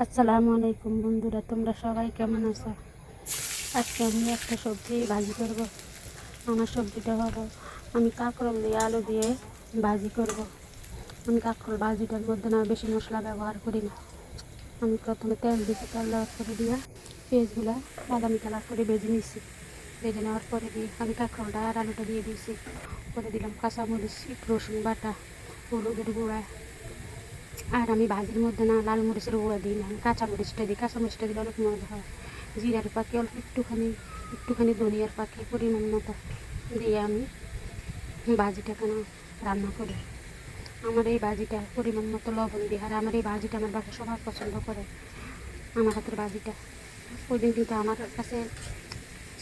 আসসালামু আলাইকুম বন্ধুরা, তোমরা সবাই কেমন আছো? আজকে আমি একটা সবজি ভাজি করব। আমার সবজিটা হলো, আমি কাঁকরোল দিয়ে আলু দিয়ে ভাজি করব। আমি কাঁকরোল ভাজিটার মধ্যে না বেশি মশলা ব্যবহার করি না। আমি প্রথমে তেল দিয়েছি, তেল দেওয়ার পরে দিয়ে পেঁয়াজগুলো বাদামি কালার করে ভেজে নিয়েছি। ভেজে নেওয়ার পরে দিয়ে আমি কাঁকরোলটা আর আলুটা দিয়ে দিয়েছি। পরে দিলাম কাঁচামরিচ, একটু রসুন বাটা, হলুদের গুঁড়া। আর আমি ভাজির মধ্যে না লাল মরিচের গুঁড়া দিই না, আমি কাঁচামরিচটা দিই। কাঁচামরিচটা দিলে অনেক মজা হয়। জিরার পাখি অল্প একটুখানি ধনিয়ার পাখি পরিমাণ মতো দিয়ে আমি ভাজিটা কেন রান্না করি। আমার এই ভাজিটা পরিমাণ মতো লবণ দিই। আর আমার এই ভাজিটা আমার বাসা সবাই পছন্দ করে, আমার হাতের ভাজিটা। ওই দিন কিন্তু আমার কাছে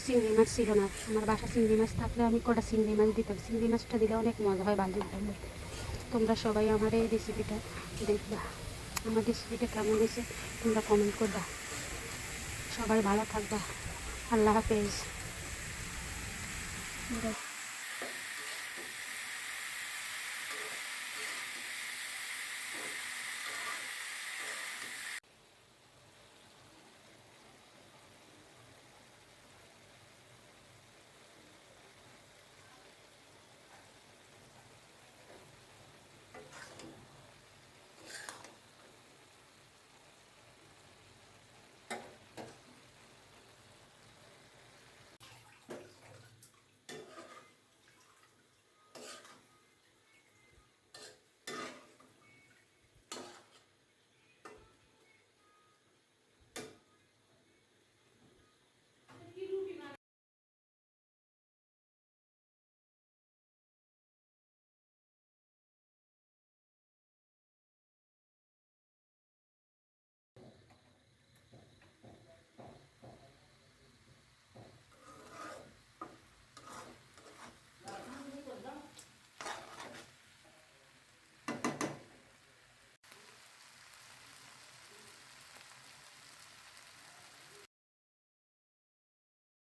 চিংড়ি মাছ ছিল না। আমার বাসা চিংড়ি মাছ থাকলে আমি কটা চিংড়ি মাছ দিতাম। চিংড়ি মাছটা দিলে অনেক মজা হয় ভাজির মধ্যে। তোমরা সবাই আমার এই রেসিপিটা দেখবা। আমার রেসিপিটা কেমন হয়েছে তোমরা কমেন্ট করবা। সবাই ভালো থাকবা। আল্লাহ হাফেজ।